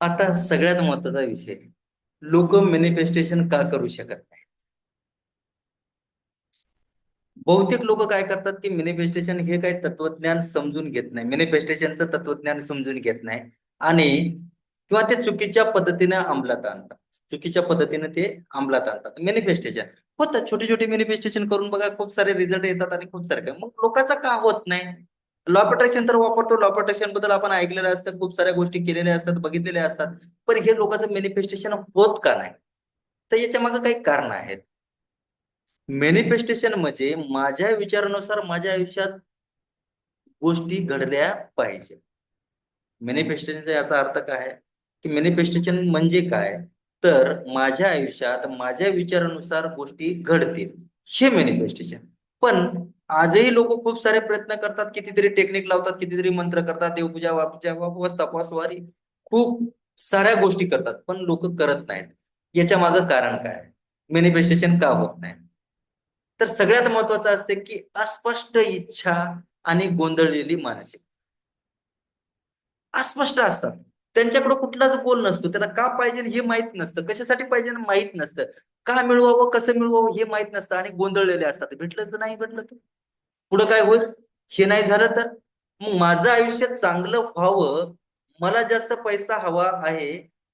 आता सगळ्यात महत्वाचा विषय, लोक मॅनिफेस्टेशन का करू शकत नाही? बहुतेक लोक काय करतात की मॅनिफेस्टेशन हे काही तत्वज्ञान समजून घेत नाही, मॅनिफेस्टेशनचं तत्वज्ञान समजून घेत नाही. आणि किंवा ते चुकीच्या पद्धतीने अंमलात आणतात. चुकीच्या पद्धतीने ते अंमलात आणतात मॅनिफेस्टेशन. होतं छोटे छोटे मॅनिफेस्टेशन करून बघा, खूप सारे रिझल्ट येतात आणि खूप सारे काय. मग लोकांचा का होत नाही? लॉ ऑफ अट्रॅक्शन तर वापरतो, लॉ ऑफ अट्रॅक्शन बद्दल आपण ऐकलेलं असतं, खूप साऱ्या गोष्टी केलेल्या असतात, बघितलेल्या असतात. पण हे लोकांचं मॅनिफेस्टेशन होत का नाही? तर याच्या मागे काही कारण आहेत. मॅनिफेस्टेशन म्हणजे माझ्या विचारानुसार माझ्या आयुष्यात गोष्टी घडल्या पाहिजे. मॅनिफेस्टेशनचा याचा अर्थ काय आहे? की मॅनिफेस्टेशन म्हणजे काय? तर माझ्या आयुष्यात माझ्या विचारानुसार गोष्टी घडतील, हे मॅनिफेस्टेशन. पण आजही लोक खूप सारे प्रयत्न करतात, कितीतरी टेक्निक लावतात, कितीतरी मंत्र करतात, देवपूजा वापूजा वारी खूप साऱ्या गोष्टी करतात, पण लोक करत नाहीत. याच्या मागे कारण काय? मॅनिफेस्टेशन का होत नाही? तर सगळ्यात महत्वाचं असते की अस्पष्ट इच्छा आणि गोंधळलेली मानसिक अस्पष्ट असतात. त्यांच्याकडे कुठलाच गोल नसतो, त्याला का पाहिजे हे माहित नसतं, कशासाठी पाहिजे माहित नसतं, का मिळवावं कसं मिळवावं हे माहित नसतं, आणि गोंधळलेले असतात. भेटलं तर नाही, भेटलं तर पुढं काय होईल, हे नाही झालं तर. मग माझं आयुष्य चांगलं व्हावं, मला जास्त पैसा हवा आहे,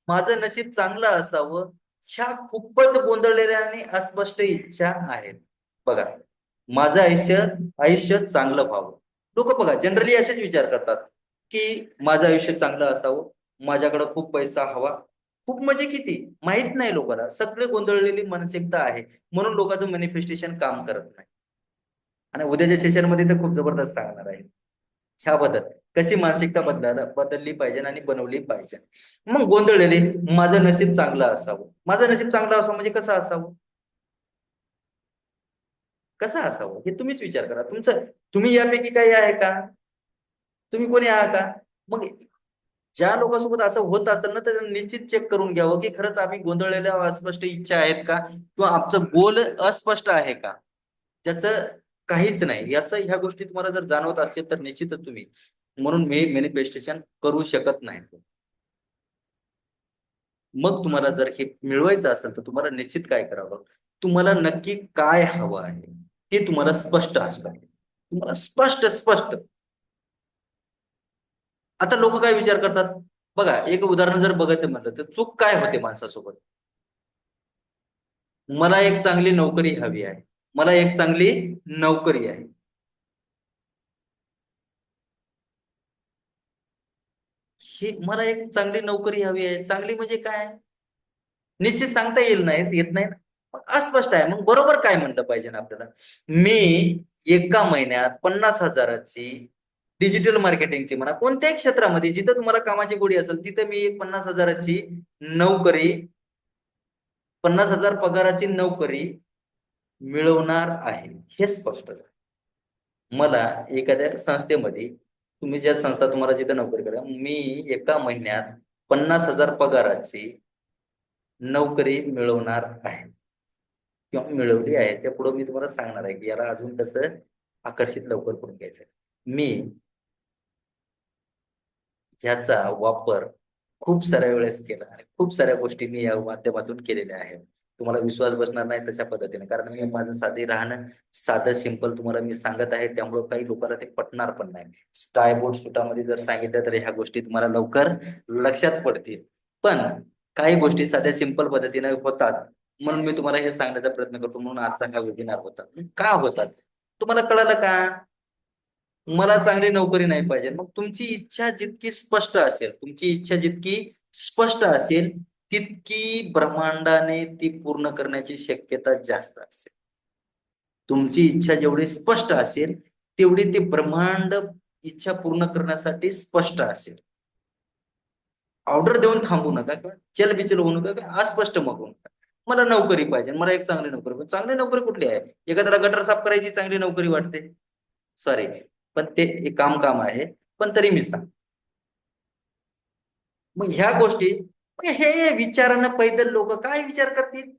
माझं नशीब चांगलं असावं, ह्या खूपच गोंधळलेल्या आणि अस्पष्ट इच्छा आहेत. बघा, माझं आयुष्य आयुष्य चांगलं व्हावं. लोक बघा जनरली असेच विचार करतात की माझं आयुष्य चांगलं असावं, माझ्याकडे खूप पैसा हवा. खूप म्हणजे किती माहित नाही लोकांना, सगळे गोंधळलेली मानसिकता आहे. म्हणून लोकांचं मॅनिफेस्टेशन काम करत नाही. आणि उद्याच्या सेशन मध्ये तर खूप जबरदस्त सांगणार आहे ह्याबद्दल, कशी मानसिकता बदलली पाहिजे आणि बनवली पाहिजे. मग गोंधळलेली, माझं नशीब चांगलं असावं. माझं नशीब चांगलं असावं म्हणजे कसं असावं? कसं असावं हे तुम्हीच विचार करा. तुम्ही यापैकी काही आहे का? तुम्ही कोणी आहात का? मग ज्या लोकांसोबत असं होत असेल ना, तर निश्चित चेक करून घ्यावं की खरंच आम्ही गोंधळलेल्या अस्पष्ट इच्छा आहेत का, किंवा आमचं गोल अस्पष्ट आहे का, ज्याचं काहीच नाही. असं ह्या गोष्टी तुम्हाला जर जाणवत असतील तर निश्चितच तुम्ही, म्हणून मी मॅनिफेस्टेशन करू शकत नाही. मग तुम्हाला जर हे मिळवायचं असेल तर तुम्हाला निश्चित काय करावं, तुम्हाला नक्की काय हवं आहे ते तुम्हाला स्पष्ट असलं पाहिजे. तुम्हाला स्पष्ट स्पष्ट. आता लोक काय विचार करतात, बघा एक उदाहरण जर बघायचं म्हटलं तर चूक काय होते माणसासोबत. मला एक चांगली नोकरी हवी आहे, मला एक चांगली नोकरी आहे. ही मला एक चांगली नोकरी हवी आहे, चांगली म्हणजे काय? निश्चित सांगता येत नाही ना. मग अस्पष्ट आहे. मग बरोबर काय म्हणलं पाहिजे ना आपल्याला? मी एका महिन्यात 50,000ची डिजिटल मार्केटिंगची म्हणा, कोणत्याही क्षेत्रामध्ये जिथं तुम्हाला कामाची गोडी असेल तिथे मी एक 50,000ची नोकरी, 50,000 पगाराची नोकरी मिळवणार आहे, हे स्पष्ट झालं. मला एखाद्या संस्थेमध्ये, तुम्ही ज्या संस्था तुम्हाला जिथे नोकरी करा, मी एका महिन्यात 50,000 पगाराची नोकरी मिळवणार आहे किंवा मिळवली आहे. त्या पुढे मी तुम्हाला सांगणार आहे की याला अजून कसं आकर्षित लवकर करून घ्यायचं. मी ह्याचा वापर खूप साऱ्या वेळेस केला आणि खूप साऱ्या गोष्टी मी या माध्यमातून केलेल्या आहेत. तुम्हाला विश्वास बसणार नाही तशा पद्धतीने, कारण मी माझं साधे राहणं, साधं सिंपल तुम्हाला मी सांगत आहे, त्यामुळे काही लोकांना ते पटणार पण नाही. स्काय बोर्ड सुटामध्ये जर सांगितलं तर ह्या गोष्टी तुम्हाला लवकर लक्षात पडतील. पण काही गोष्टी साध्या सिंपल पद्धतीने होतात, म्हणून मी तुम्हाला हे सांगण्याचा प्रयत्न करतो. म्हणून आजचा हा वेबिनार होता. का होतात तुम्हाला कळालं का? मला चांगली नोकरी नाही पाहिजे. मग तुमची इच्छा जितकी स्पष्ट असेल, तुमची इच्छा जितकी स्पष्ट असेल, तितकी ब्रह्मांडाने ती पूर्ण करण्याची शक्यता जास्त असेल. तुमची इच्छा जेवढी स्पष्ट असेल, तेवढी ती ब्रह्मांड इच्छा पूर्ण करण्यासाठी स्पष्ट असेल. ऑर्डर देऊन थांबू नका किंवा चलबिचल होऊ नका किंवा अस्पष्ट मागू नका. मला नोकरी पाहिजे, मला एक चांगली नोकरी पाहिजे. चांगली नोकरी कुठली आहे? एखाद्याला गटर साफ करायची चांगली नोकरी वाटते, सॉरी, पण ते एक काम काम आहे. पण तरी मी सांग, मग ह्या गोष्टी, मग हे विचारांना पैदल लोक काय विचार करतील?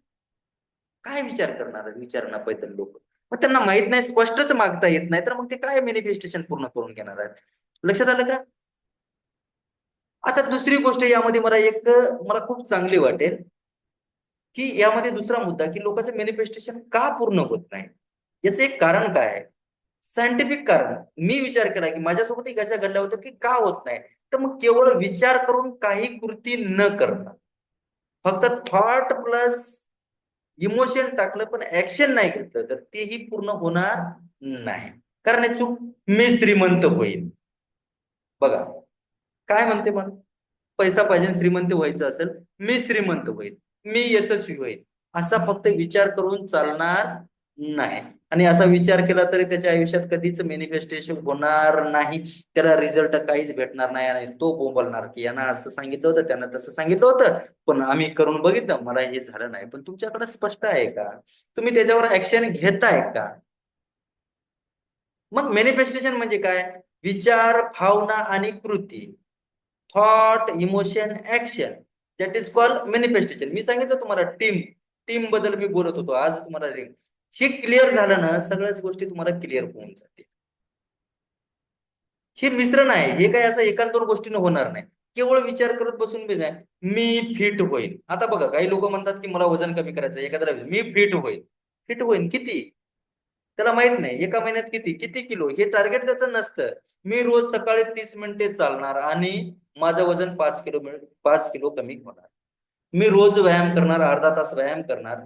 काय विचार करणार आहेत विचारांना पैदल लोक? मग त्यांना माहित नाही, स्पष्टच मागता येत नाही, तर मग ते काय मॅनिफेस्टेशन पूर्ण करून घेणार आहेत? लक्षात आलं का? आता दुसरी गोष्ट यामध्ये मला खूप चांगली वाटेल, की यामध्ये दुसरा मुद्दा, की लोकांचं मॅनिफेस्टेशन का पूर्ण होत नाही. याचं एक कारण काय आहे? सायंटिफिक कारण. मी विचार केला, की माझ्यासोबतही कशा घडल्या होत्या, की का होत नाही. तर मग केवळ विचार करून काही कृती न करणं, फक्त थॉट प्लस इमोशन टाकलं पण ऍक्शन नाही घेतलं, तर तेही पूर्ण होणार नाही. कारण हे चूक मी श्रीमंत होईल. बघा काय म्हणते मला, पैसा पाहिजे, श्रीमंत व्हायचं असेल, मी श्रीमंत होईल, मी यशस्वी होईल, असा फक्त विचार करून चालणार नाही. आणि असा विचार केला तरी त्याच्या आयुष्यात कधीच मॅनिफेस्टेशन होणार नाही. त्याला रिझल्ट काहीच भेटणार नाही आणि तो बोंबलणार की यांना असं सांगितलं होतं, त्यांना तसं सांगितलं होतं, पण आम्ही करून बघितलं, मला हे झालं नाही. पण तुमच्याकडे स्पष्ट आहे का? तुम्ही त्याच्यावर ऍक्शन घेताय का? मग मॅनिफेस्टेशन म्हणजे काय? विचार, भावना आणि कृती. Thought, emotion, action, that is called manifestation. मी सांगितलं तुम्हाला टीम, टीम बद्दल मी बोलत होतो आज तुम्हाला. हे क्लिअर झालं ना, सगळ्याच गोष्टी तुम्हाला क्लिअर होऊन जातील. हे मिश्रण आहे, हे काय असं एका दोन गोष्टीनं होणार नाही. केवळ विचार करत बसून बी नाही मी फिट होईल. आता बघा काही लोक म्हणतात की मला वजन कमी करायचं, एखाद्याला मी फिट होईल. फिट होईल किती? त्याला माहित नाही एका महिन्यात किती किती किलो, हे टार्गेट त्याचं नसतं. मी रोज सकाळी 30 मिनिटे चालणार आणि माझं वजन 5 किलो कमी होणार. मी रोज व्यायाम करणार, अर्धा तास व्यायाम करणार,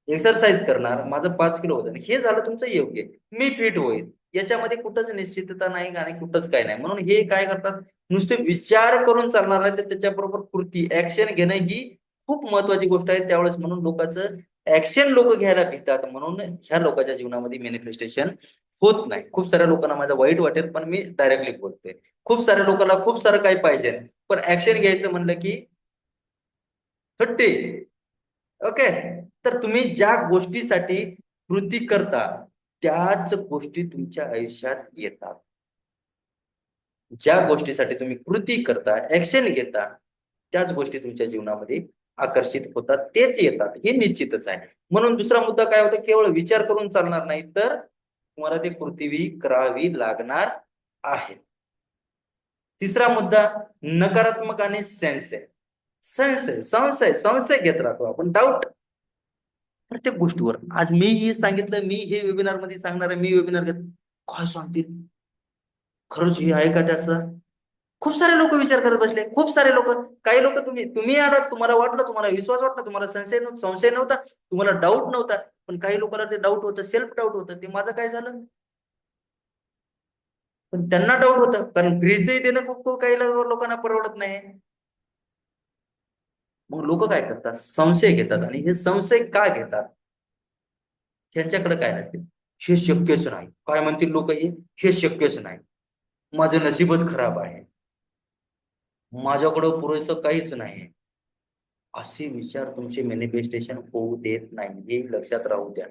एक्सरसाइज करणार, माझं 5 किलो वजन, हे झालं तुमचं योग्य. मी फिट होईल, याच्यामध्ये कुठंच निश्चितता नाही आणि कुठंच काय नाही. म्हणून हे काय करतात, नुसते विचार करून चालणार नाही, तर त्याच्याबरोबर कृती, ऍक्शन घेणं ही खूप महत्वाची गोष्ट आहे. त्यावेळेस म्हणून लोकांचं ऍक्शन लोक घ्यायला भितात, म्हणून ह्या लोकांच्या जीवनामध्ये मॅनिफेस्टेशन होत नाही. खूप साऱ्या लोकांना माझं वाईट वाटेल, पण मी डायरेक्टली बोलतोय. खूप साऱ्या लोकांना खूप सारं काही पाहिजे, पण ऍक्शन घ्यायचं म्हणलं की थट्टी. ओके. तर तुम्ही ज्या गोष्टीसाठी कृती करता, त्याच गोष्टी तुमच्या आयुष्यात येतात. ज्या गोष्टीसाठी तुम्ही कृती करता, ऍक्शन घेता, त्याच गोष्टी तुमच्या जीवनामध्ये आकर्षित होतात, तेच येतात, हे निश्चितच आहे. म्हणून दुसरा मुद्दा काय होता, केवळ विचार करून चालणार नाही, तर तुम्हाला ते कृती करावी लागणार आहे. तिसरा मुद्दा नकारात्मक आणि संशय. संशय घेत राहतो आपण, डाऊट प्रत्येक गोष्टीवर. आज मी हे सांगितलं, मी हे वेबिनार मध्ये सांगणार आहे, मी वेबिनार घेत, काय सांगतील, खरंच हे आहे का त्याचं? खूप सारे लोक विचार करत बसले, खूप सारे लोक. काही लोक, तुम्ही तुम्ही आलात, तुम्हाला वाटलं, तुम्हाला विश्वास वाटला, तुम्हाला संशय नव्हता, तुम्हाला डाऊट नव्हता. पण काही लोकांना ते डाऊट होतं, सेल्फ डाऊट होतं. ते माझं काय झालं, पण त्यांना डाऊट होतं, कारण फ्रीजही देणं खूप खूप काही लोकांना परवडत नाही. मग लोक काय करतात, संशय घेतात. आणि हे संशय का घेतात? ह्यांच्याकडे काय नसते, हे शक्यच नाही, काय म्हणतील लोक, हे शक्यच नाही, माझं नशीबच खराब आहे, माझ्याकडं पुरेसं काहीच नाही. असे विचार तुमचे मॅनिफेस्टेशन होऊ देत नाही, हे लक्षात राहू द्या.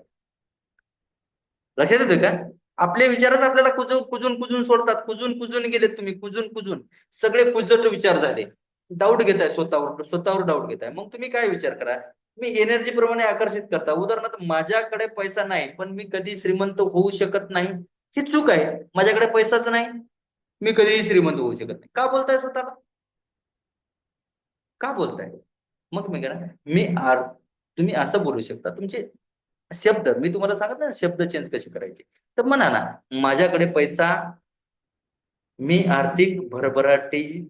लक्षात येतोय का? आपले विचारच आपल्याला कुजून कुजून कुजून सोडतात. कुजून कुजून गेलेत तुम्ही, कुजून कुजून सगळे कुजट विचार झाले. डाऊट घेताय स्वतःवर, स्वतःवर डाऊट घेताय. मग तुम्ही काय विचार करा, मी एनर्जी प्रमाणे आकर्षित करता. उदाहरणार्थ, माझ्याकडे पैसा नाही पण मी कधी श्रीमंत होऊ शकत नाही, ही चूक आहे. माझ्याकडे पैसाच नाही, मी कधीही श्रीमंत होऊ शकत नाही, का बोलताय स्वतःला? का बोलताय? मग मी करा, मी आर तुम्ही असं बोलू शकता. तुमचे शब्द, मी तुम्हाला सांगत ना शब्द चेंज कसे करायचे. तर म्हणा ना, माझ्याकडे पैसा, मी आर्थिक भरभराटी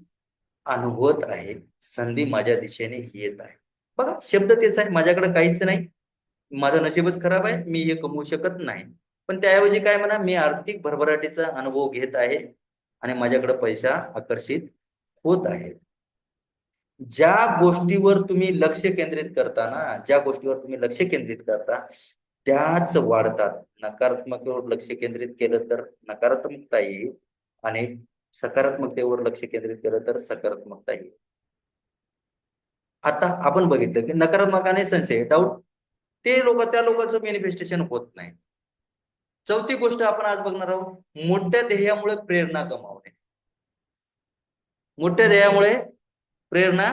अनुभवत आहे, संधी माझ्या दिशेने येत आहे. बघा शब्द तेच आहे, माझ्याकडे काहीच नाही, माझं नशीबच खराब आहे, मी हे कमवू शकत नाही. पण त्याऐवजी काय म्हणा, मी आर्थिक भरभराटीचा अनुभव घेत आहे आणि माझ्याकडे पैसा आकर्षित होत आहे. ज्या गोष्टीवर तुम्ही लक्ष केंद्रित करता ना, ज्या गोष्टीवर तुम्ही लक्ष केंद्रित करता, त्याच वाढतात. नकारात्मकतेवर लक्ष केंद्रित केलं तर नकारात्मकता येईल आणि सकारात्मकतेवर लक्ष केंद्रित केलं तर सकारात्मकता येईल. आता आपण बघितलं की नकारात्मक आणि संशय, डाऊट, ते लोक, त्या लोकांचं मॅनिफेस्टेशन होत नाही. चौथी गोष्ट आपण आज बघणार आहोत, मोठ्या ध्येयामुळे प्रेरणा गमावणे. मोठ्या ध्येयामुळे प्रेरणा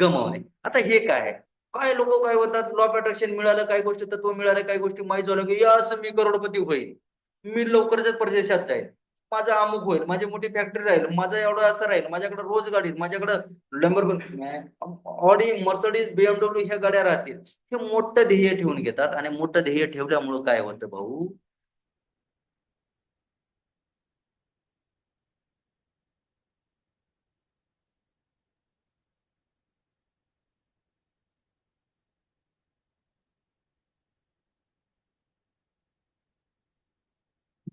गमावणे. आता हे काय आहे? काय लोक काय होतात, लॉ ऑफ अट्रॅक्शन मिळालं, काही गोष्टी तत्व मिळालं, काही गोष्टी माहीत झालं की या असं मी करोडपती होईल, मी लवकरच परदेशात जाईल. माझं अमुक होईल, माझी मोठी फॅक्टरी राहील, माझं एवढं असं राहील, माझ्याकडे रोज गाडी, माझ्याकडे लंबरगिनी, ऑडी, मर्सडीज, BMW ह्या गाड्या राहतील. हे मोठं ध्येय ठेवून घेतात आणि मोठं ध्येय ठेवल्यामुळं काय होतं भाऊ,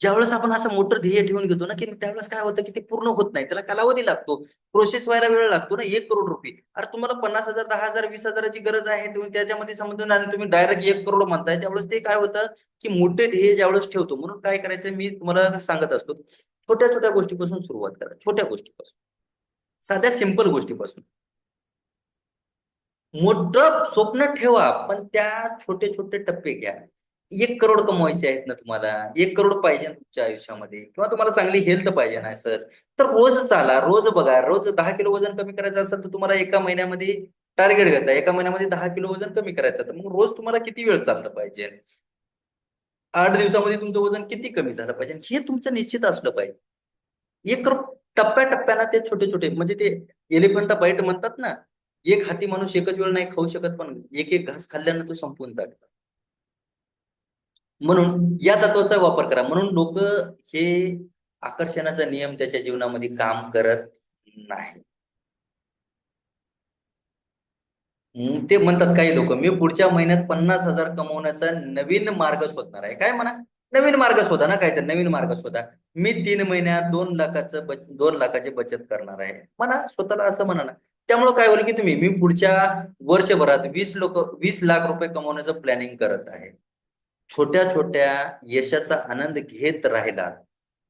ज्यावेळेस आपण असं मोठं ध्येय ठेवून घेतो ना, की त्यावेळेस काय होतं की ते पूर्ण होत नाही, त्याला कालावधी लागतो, प्रोसेस व्हायला वेळ लागतो ना. 1 करोड रुपये, अरे तुम्हाला 50,000, 10,000, 20,000ची गरज आहे, तुम्ही त्याच्यामध्ये समजून आणि तुम्ही डायरेक्ट 1 करोड म्हणताय, त्यावेळेस ते काय होतं की मोठे ध्येय ज्यावेळेस ठेवतो. म्हणून काय करायचं मी तुम्हाला सांगत असतो, छोट्या छोट्या गोष्टीपासून सुरुवात करा, छोट्या गोष्टीपासून, साध्या सिंपल गोष्टीपासून. मोठं स्वप्न ठेवा, पण त्या छोटे छोटे टप्पे घ्या. 1 करोड कमवायचे आहेत ना तुम्हाला, 1 करोड पाहिजे ना तुमच्या आयुष्यामध्ये, किंवा तुम्हाला चांगली हेल्थ पाहिजे ना सर, तर रोज चाला, रोज बघा. रोज 10 किलो वजन कमी करायचं असेल तर तुम्हाला एका महिन्यामध्ये टार्गेट घेता, एका महिन्यामध्ये 10 किलो वजन कमी करायचं, तर मग रोज तुम्हाला किती वेळ चाललं पाहिजे, 8 दिवसामध्ये तुमचं वजन किती कमी झालं पाहिजे, हे तुमचं निश्चित असलं पाहिजे. 1 करोड टप्प्याटप्प्यानं ते छोटे छोटे, म्हणजे ते एलिफंटा बाईट म्हणतात ना, एक हाती माणूस एकच वेळ नाही खाऊ शकत, पण एक एक घास खाल्ल्यानं तो संपवून टाकतो. म्हणून या तत्वाचा वापर करा. म्हणून लोक हे आकर्षणाचा नियम त्याच्या जीवनामध्ये काम करत नाही. ते म्हणतात काही लोक, मी पुढच्या महिन्यात 50,000 कमवण्याचा नवीन मार्ग शोधणार आहे. काय म्हणा, नवीन मार्ग शोधा ना, काय तर नवीन मार्ग शोधा. मी 3 महिन्यात 2 लाखाची बचत करणार आहे म्हणा, स्वतःला असं म्हणा ना. त्यामुळे काय होईल की तुम्ही, मी पुढच्या वर्षभरात 20 लाख रुपये कमवण्याचं प्लॅनिंग करत आहे. छोट्या छोट्या यशाचा आनंद घेत राहिला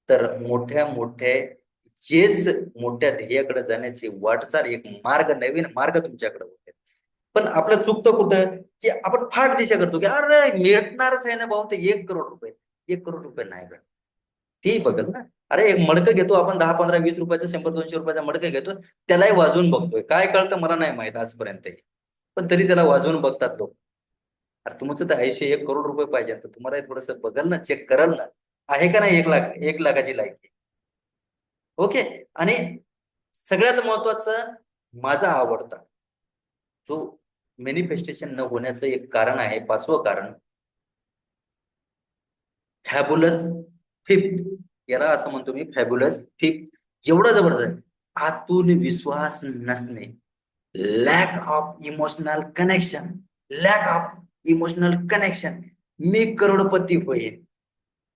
तर मोठ्या मोठ्या येस, मोठ्या ध्येयाकडे जाण्याची वाटचाल, एक मार्ग, नवीन मार्ग तुमच्याकडे होते. पण आपलं चुकतं कुठं, की आपण फाट दिशा करतो, की अरे मिळणारच आहे ना भाऊ ते 1 करोड रुपये. 1 करोड रुपये नाही भेटत. तेही बघल ना. अरे एक मडकं घेतो आपण, 10, 15, 20 रुपयाचं, 100, 200 रुपयाचा मडकं घेतो, त्यालाही वाजवून बघतोय. काय कळतं मला नाही माहित आजपर्यंत, पण तरी त्याला वाजवून बघतात लोक. अरे तुमचं तर आयुष्य 1 करोड रुपये पाहिजे, तर तुम्हाला थोडस बघल ना, चेक करल ना, आहे का नाही 1 लाख, 1 लाखाची लायकी. ओके. आणि सगळ्यात महत्वाचं, माझा आवडता जो मॅनिफेस्टेशन न होण्याचं एक कारण आहे, 5वं कारण, फॅब्युलस फिफ्थ. याला असं म्हणतो मी, फॅब्युलस फिफ्थ. एवढं जबरदस्त आहे. आतून विश्वास नसणे, lack of emotional connection, lack of emotional connection. मी करोडपती होईल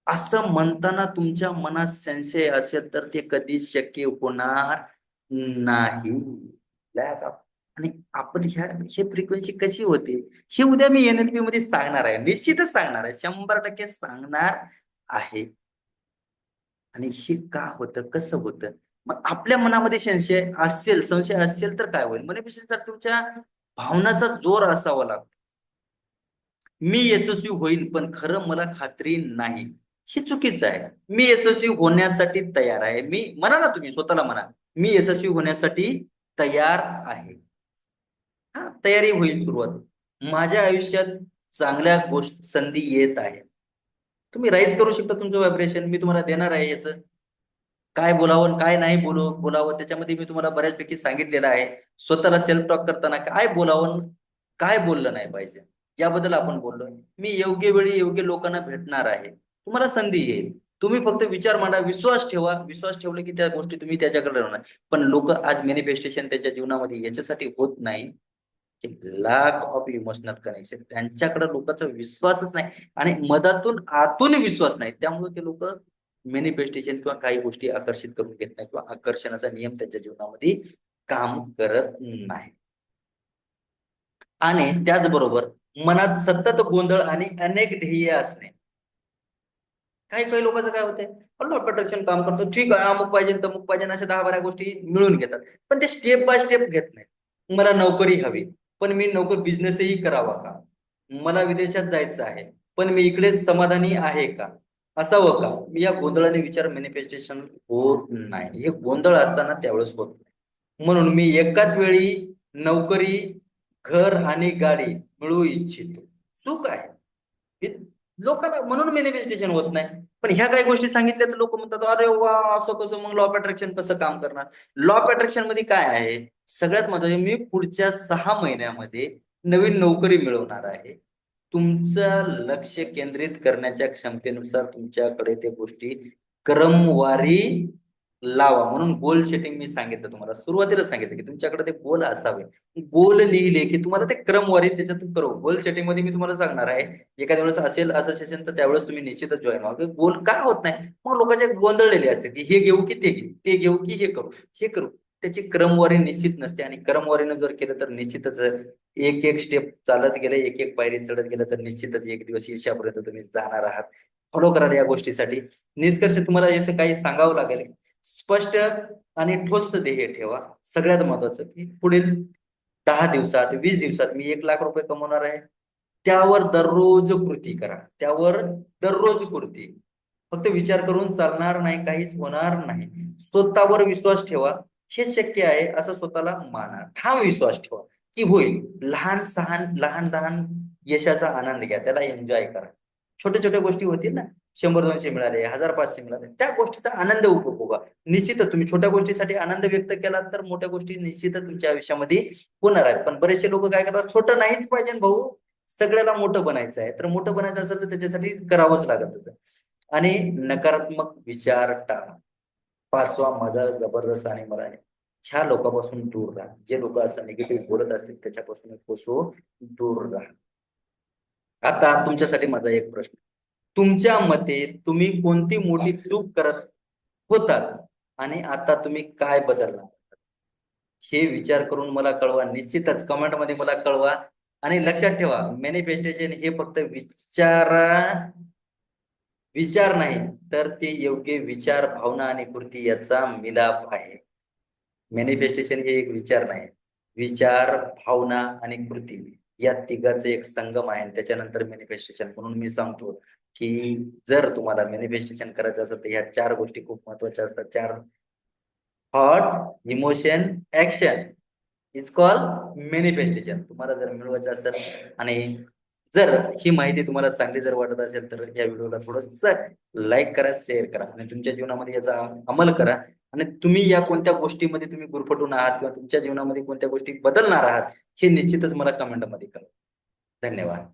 असं म्हणताना तुमच्या मनात संशय असेल तर ते कधी शक्य होणार नाही. Lack of. आणि आपण हे फ्रिक्वेन्सी कशी होते, हे उद्या मी NLP मध्ये सांगणार आहे, निश्चितच सांगणार आहे, 100% सांगणार आहे. आणि हे का होतं, कसं होतं. मग आपल्या मनामध्ये संशय असेल तर काय होईल, मनापेक्षा जर तुमच्या भावनाचा जोर असावा लागतो. मी यशस्वी होईल पण खरं मला खात्री नाही, हे चुकीचं आहे. मी यशस्वी होण्यासाठी तयार आहे, मी म्हणा ना, तुम्ही स्वतःला म्हणा, मी यशस्वी होण्यासाठी तयार आहे. हा, तयारी होईल सुरुवात. माझ्या आयुष्यात चांगल्या गोष्ट संधी येत आहे. तुम्ही राईज करू शकता तुमचं व्हायब्रेशन, मी तुम्हाला देणार आहे याचं. काय बोलावं आणि काय नाही बोलावं त्याच्यामध्ये मी तुम्हाला बऱ्याचपैकी सांगितलेलं आहे. स्वतःला सेल्फ टॉक करताना काय बोलावं आणि काय बोललं नाही पाहिजे, याबद्दल आपण बोललो. मी योग्य वेळी योग्य लोकांना भेटणार आहे, तुम्हाला संधी येईल. तुम्ही फक्त विचार मांडा, विश्वास ठेवा. विश्वास ठेवला की त्या गोष्टी तुम्ही त्याच्याकडे राहणार. पण लोक आज मॅनिफेस्टेशन त्याच्या जीवनामध्ये याच्यासाठी होत नाही की लॅक ऑफ इमोशनल कनेक्शन, त्यांच्याकडे लोकांचा विश्वासच नाही आणि मधातून आतून विश्वास नाही. त्यामुळे ते लोक मॅनिफेस्टेशन किंवा काही गोष्टी आकर्षित करून घेत नाही, किंवा आकर्षणाचा नियम त्यांच्या जीवनामध्ये काम करत नाही. आणि त्याचबरोबर मनात सतत गोंधळ आणि अनेक ध्येय असणे. काही काही लोकांचं काय होतंय, लॉ ऑफ अट्रॅक्शन काम करतो, ठीक आहे, अमुक पाहिजे तमुक पाहिजे अशा 10-12 गोष्टी मिळून घेतात, पण ते स्टेप बाय स्टेप घेत नाहीत. मला नोकरी हवी, पण मी नोकरी बिझनेसही करावा का, मला विदेशात जायचं आहे, पण मी इकडे समाधानी आहे का, असावं का. मी या गोंधळाने विचार मॅनिफेस्टेशन होत नाही. हे गोंधळ असताना त्यावेळेस होत नाही. म्हणून मी एकाच वेळी नोकरी, घर आणि गाडी मिळवू इच्छितो. चूक आहे. हे लोकांना म्हणून मॅनिफेस्टेशन होत नाही. पण ह्या काही गोष्टी सांगितल्या तर लोक म्हणतात अरे वा, असं कसं, मग लॉ ऑफ अट्रॅक्शन कसं काम करणार? लॉ ऑफ अट्रॅक्शन मध्ये काय आहे? सगळ्यात महत्वाचे, मी पुढच्या 6 महिन्यामध्ये नवीन नोकरी मिळवणार आहे. तुमचं लक्ष केंद्रित करण्याच्या क्षमतेनुसार तुमच्याकडे ते गोष्टी क्रमवारी लावा. म्हणून गोल सेटिंग मी सांगितलं तुम्हाला, सुरुवातीला सांगितलं की तुमच्याकडे ते गोल असावे. गोल लिहिले की तुम्हाला ते क्रमवारी त्याच्यातून करू. गोल सेटिंग मध्ये मी तुम्हाला सांगणार आहे, एखाद्या वेळेस असेल असं सेशन तर त्यावेळेस तुम्ही निश्चितच जॉईन व्हा. गोल का होत नाही? मग लोकांचे गोंधळलेले असते की हे घेऊ की ते घेऊ, ते घेऊ की हे करू, हे करू. त्याची क्रमवारी निश्चित नसते, आणि क्रमवारीनं जर केलं तर निश्चितच एक एक स्टेप चालत गेलं, एक एक पायरी चढत गेलं तर निश्चितच एक दिवस यशापर्यंत तुम्ही जाणार आहात. फॉलो कराल या गोष्टीसाठी. निष्कर्ष तुम्हाला असं काही सांगावं लागेल, स्पष्ट आणि ठोस ध्येय ठेवा. सगळ्यात महत्वाचं की पुढील 10 दिवसात, 20 दिवसात मी 1 लाख रुपये कमवणार आहे. त्यावर दररोज कृती करा. त्यावर दररोज कृती. फक्त विचार करून चालणार नाही, काहीच होणार नाही. स्वतःवर विश्वास ठेवा. हे शक्य आहे असं स्वतःला माना. ठाम विश्वास ठेवा की होईल. लहान लहान यशाचा आनंद घ्या, त्याला एन्जॉय करा. छोट्या छोट्या गोष्टी होतील ना, 100-200 मिळाले, 1000-500 मिळाले, त्या गोष्टीचा आनंद उपभोगा. निश्चितच तुम्ही छोट्या गोष्टीसाठी आनंद व्यक्त केला तर मोठ्या गोष्टी निश्चितच तुमच्या आयुष्यामध्ये होणार आहेत. पण बरेचसे लोक काय करतात, छोटं नाहीच पाहिजे भाऊ, सगळ्याला मोठं बनायचं आहे. तर मोठं बनायचं असेल तर त्याच्यासाठी करावंच लागत होतं. आणि नकारात्मक विचार टाळा. 5वा माझा जबरदस्त आणि मला आहे, ह्या लोकांपासून दूर राहा. जे लोक असं निगेटिव्ह बोलत असतील त्याच्यापासून कोसो दूर राहा. आता तुमच्यासाठी माझा एक प्रश्न, तुमच्या मते तुम्ही कोणती मोठी चूक करत होतात आणि आता तुम्ही काय बदलणार? हे विचार करून मला कळवा. निश्चितच कमेंट मध्ये मला कळवा. आणि लक्षात ठेवा, मॅनिफेस्टेशन हे फक्त विचार नाही, तर ते योग्य विचार, भावना आणि कृती याचा मिलाप आहे. मॅनिफेस्टेशन हे एक विचार नाही, विचार, भावना आणि कृती या तिघाचे एक संगम आहे, आणि त्याच्यानंतर मॅनिफेस्टेशन. म्हणून मी सांगतो की जर तुम्हाला मॅनिफेस्टेशन करायचं असेल तर ह्या 4 गोष्टी खूप महत्वाच्या असतात. 4: thought, emotion, action is call manifestation. तुम्हाला जर मिळवायचं असेल, आणि जर ही माहिती तुम्हाला चांगली जर वाटत असेल तर या व्हिडिओला थोडस लाईक करा, शेअर करा, आणि तुमच्या जीवनामध्ये याचा अंमल करा. आणि तुम्ही या कोणत्या गोष्टीमध्ये तुम्ही गुरफटून आहात किंवा तुमच्या जीवनामध्ये कोणत्या गोष्टी बदलणार आहात, हे निश्चितच मला कमेंटमध्ये करा. धन्यवाद.